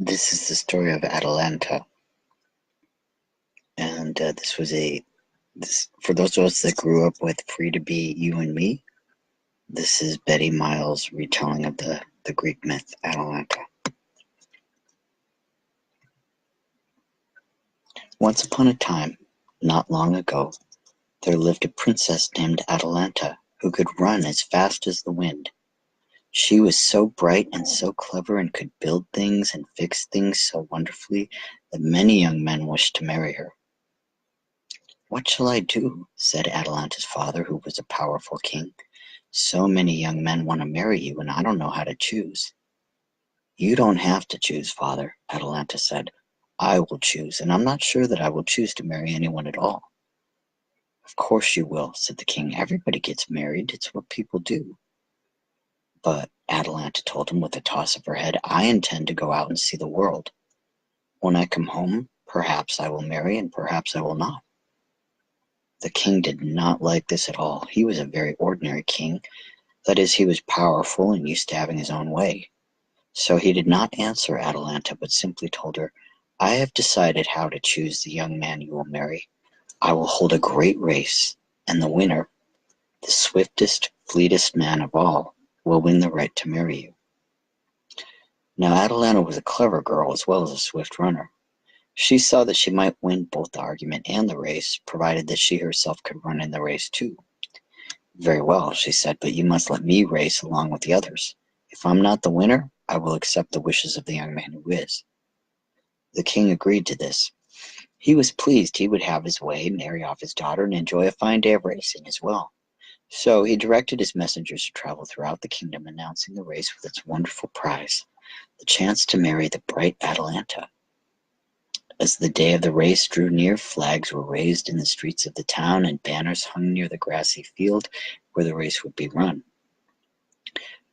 This is the story of Atalanta, and for those of us that grew up with Free to Be You and Me. This is Betty Miles' retelling of the Greek myth Atalanta. Once upon a time, not long ago, there lived a princess named Atalanta who could run as fast as the wind. She was so bright and so clever and could build things and fix things so wonderfully that many young men wished to marry her. "What shall I do?" said Atalanta's father, who was a powerful king. "So many young men want to marry you, and I don't know how to choose." "You don't have to choose, father," Atalanta said. "I will choose, and I'm not sure that I will choose to marry anyone at all." "Of course you will," said the king. "Everybody gets married. It's what people do." "But," Atalanta told him with a toss of her head, "I intend to go out and see the world. When I come home, perhaps I will marry and perhaps I will not." The king did not like this at all. He was a very ordinary king. That is, he was powerful and used to having his own way. So he did not answer Atalanta, but simply told her, "I have decided how to choose the young man you will marry. I will hold a great race, and the winner, the swiftest, fleetest man of all, will win the right to marry you." Now Atalanta was a clever girl as well as a swift runner. She saw that she might win both the argument and the race, provided that she herself could run in the race too. "Very well," she said, "but you must let me race along with the others. If I'm not the winner, I will accept the wishes of the young man who is." The king agreed to this. He was pleased he would have his way, marry off his daughter, and enjoy a fine day of racing as well. So he directed his messengers to travel throughout the kingdom, announcing the race with its wonderful prize, the chance to marry the bright Atalanta. As the day of the race drew near, flags were raised in the streets of the town, and banners hung near the grassy field where the race would be run.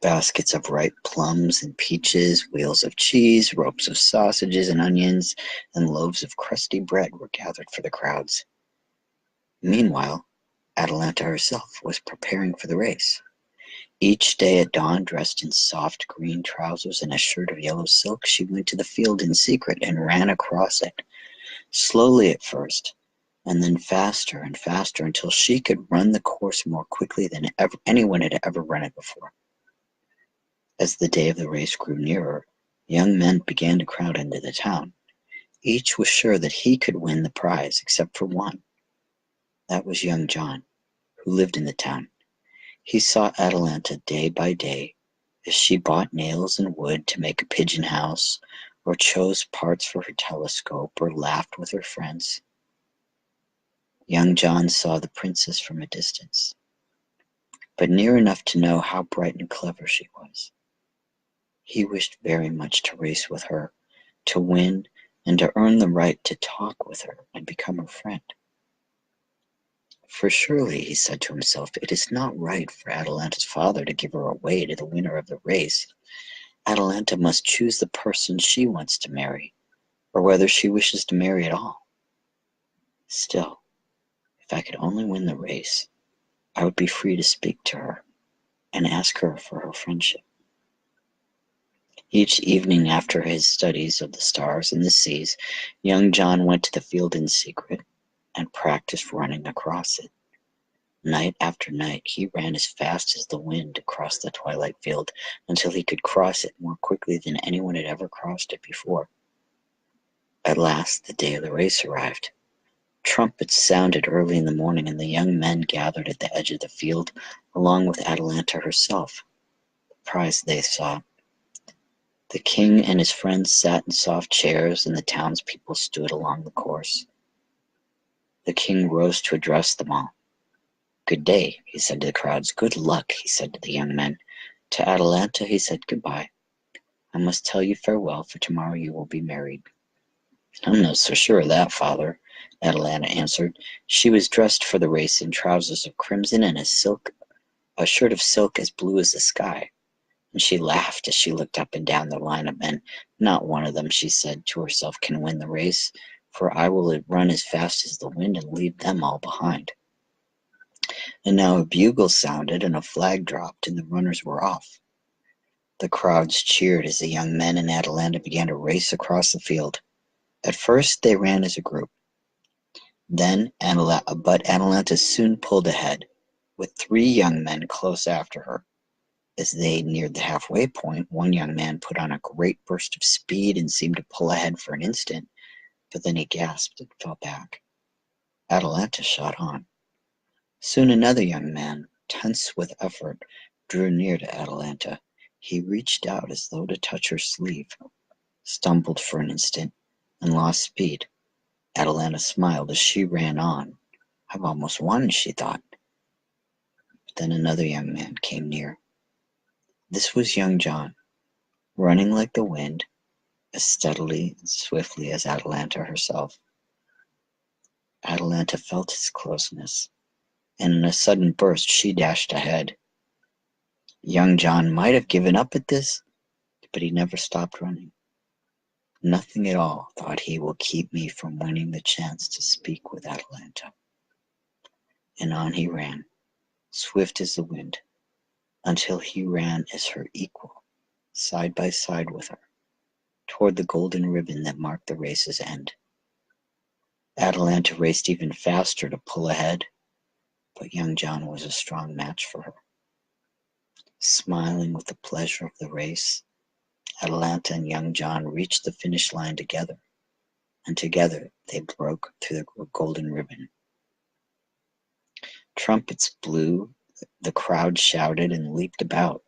Baskets of ripe plums and peaches, wheels of cheese, ropes of sausages and onions, and loaves of crusty bread were gathered for the crowds. Meanwhile, Atalanta herself was preparing for the race. Each day at dawn, dressed in soft green trousers and a shirt of yellow silk, she went to the field in secret and ran across it, slowly at first, and then faster and faster until she could run the course more quickly than anyone had ever run it before. As the day of the race grew nearer, young men began to crowd into the town. Each was sure that he could win the prize, except for one. That was young John, who lived in the town. He saw Atalanta day by day as she bought nails and wood to make a pigeon house, or chose parts for her telescope, or laughed with her friends. Young John saw the princess from a distance, but near enough to know how bright and clever she was. He wished very much to race with her, to win, and to earn the right to talk with her and become her friend. "For surely," he said to himself, "it is not right for Atalanta's father to give her away to the winner of the race. Atalanta must choose the person she wants to marry, or whether she wishes to marry at all. Still, if I could only win the race, I would be free to speak to her and ask her for her friendship." Each evening after his studies of the stars and the seas, young John went to the field in secret and practiced running across it. Night after night he ran as fast as the wind across the twilight field until he could cross it more quickly than anyone had ever crossed it before. At last the day of the race arrived. Trumpets sounded early in the morning, and the young men gathered at the edge of the field along with Atalanta herself. The prize they sought. The king and his friends sat in soft chairs, and the townspeople stood along the course. The king rose to address them all. "Good day," he said to the crowds. "Good luck," he said to the young men. To Atalanta he said, "Goodbye. I must tell you farewell, for tomorrow you will be married." "I'm not so sure of that, father," Atalanta answered. She was dressed for the race in trousers of crimson and a shirt of silk as blue as the sky. And she laughed as she looked up and down the line of men. "Not one of them," she said to herself, "can win the race, for I will run as fast as the wind and leave them all behind." And now a bugle sounded and a flag dropped, and the runners were off. The crowds cheered as the young men in Atalanta began to race across the field. At first they ran as a group. But Atalanta soon pulled ahead, with 3 young men close after her. As they neared the halfway point, one young man put on a great burst of speed and seemed to pull ahead for an instant, but then he gasped and fell back. Atalanta shot on. Soon another young man, tense with effort, drew near to Atalanta. He reached out as though to touch her sleeve, stumbled for an instant, and lost speed. Atalanta smiled as she ran on. I've almost won, she thought. But then another young man came near. This was young John, running like the wind, as steadily and swiftly as Atalanta herself. Atalanta felt his closeness, and in a sudden burst she dashed ahead. Young John might have given up at this, but he never stopped running. Nothing at all, thought he, will keep me from winning the chance to speak with Atalanta. And on he ran, swift as the wind, until he ran as her equal, side by side with her, toward the golden ribbon that marked the race's end. Atalanta raced even faster to pull ahead, but young John was a strong match for her. Smiling with the pleasure of the race, Atalanta and young John reached the finish line together, and together they broke through the golden ribbon. Trumpets blew, the crowd shouted and leaped about.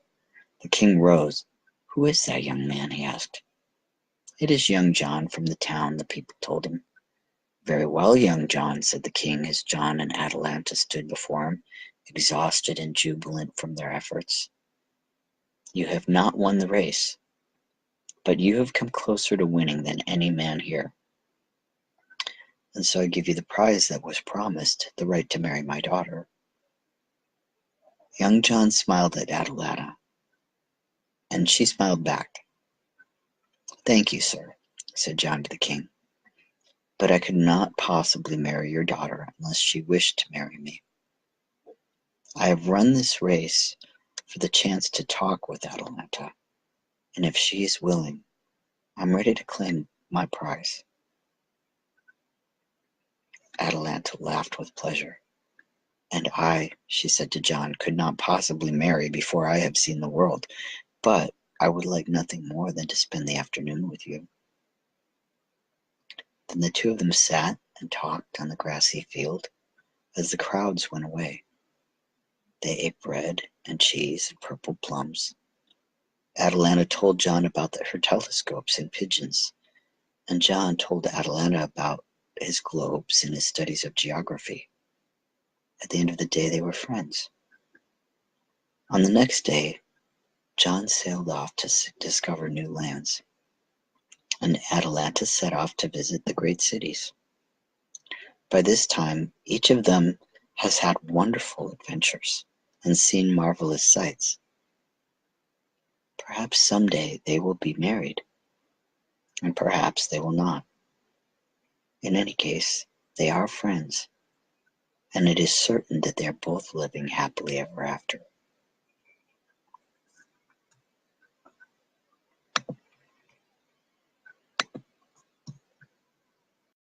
The king rose. Who is that young man? He asked. It is young John from the town, the people told him. Very well, young John, said the king as John and Atalanta stood before him, exhausted and jubilant from their efforts. You have not won the race, but you have come closer to winning than any man here. And so I give you the prize that was promised, the right to marry my daughter. Young John smiled at Atalanta, and she smiled back. Thank you, sir, said John to the king, but I could not possibly marry your daughter unless she wished to marry me. I have run this race for the chance to talk with Atalanta, and if she is willing, I'm ready to claim my prize. Atalanta laughed with pleasure. And I, she said to John, could not possibly marry before I have seen the world, but I would like nothing more than to spend the afternoon with you. Then the two of them sat and talked on the grassy field as the crowds went away. They ate bread and cheese and purple plums. Atalanta told John about her telescopes and pigeons, and John told Atalanta about his globes and his studies of geography. At the end of the day, they were friends. On the next day, John sailed off to discover new lands, and Atalanta set off to visit the great cities. By this time, each of them has had wonderful adventures and seen marvelous sights. Perhaps someday they will be married, and perhaps they will not. In any case, they are friends, and it is certain that they are both living happily ever after.